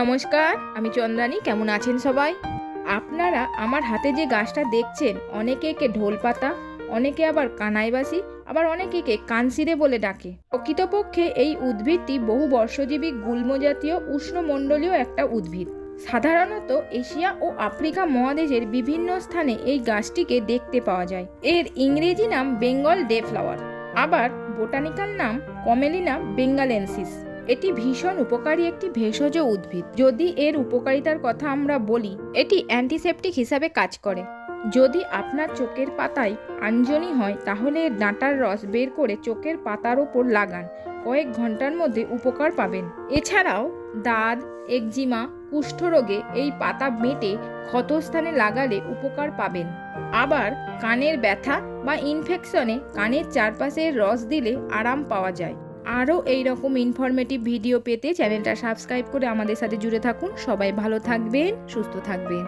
নমস্কার, আমি চন্দ্রানী। কেমন আছেন সবাই? আপনারা আমার হাতে যে গাছটা দেখছেন, অনেকে একে ঢোল পাতা, অনেকে আবার কানাইবাসি, আবার অনেকে একে কানসিরে বলে ডাকে। প্রকৃতপক্ষে এই উদ্ভিদটি বহু বর্ষজীবী গুল্ম জাতীয় উষ্ণমণ্ডলীয় একটা উদ্ভিদ। সাধারণত এশিয়া ও আফ্রিকা মহাদেশের বিভিন্ন স্থানে এই গাছটিকে দেখতে পাওয়া যায়। এর ইংরেজি নাম বেঙ্গল ডে ফ্লাওয়ার, আবার বোটানিক্যাল নাম কমেলিনা বেঙ্গালেন্সিস। এটি ভীষণ উপকারী একটি ভেষজ উদ্ভিদ। যদি এর উপকারিতার কথা আমরা বলি, এটি অ্যান্টিসেপটিক হিসাবে কাজ করে। যদি আপনার চোখের পাতায় আঞ্জনি হয়, তাহলে এর ডাঁটার রস বের করে চোখের পাতার ওপর লাগান, কয়েক ঘন্টার মধ্যে উপকার পাবেন। এছাড়াও দাঁত, একজিমা, কুষ্ঠরোগে এই পাতা বেটে ক্ষতস্থানে লাগালে উপকার পাবেন। আবার কানের ব্যথা বা ইনফেকশনে কানের চারপাশে রস দিলে আরাম পাওয়া যায়। আরও এই রকম ইনফরমেটিভ ভিডিও পেতে চ্যানেলটা সাবস্ক্রাইব করে আমাদের সাথে জুড়ে থাকুন। সবাই ভালো থাকবেন, সুস্থ থাকবেন।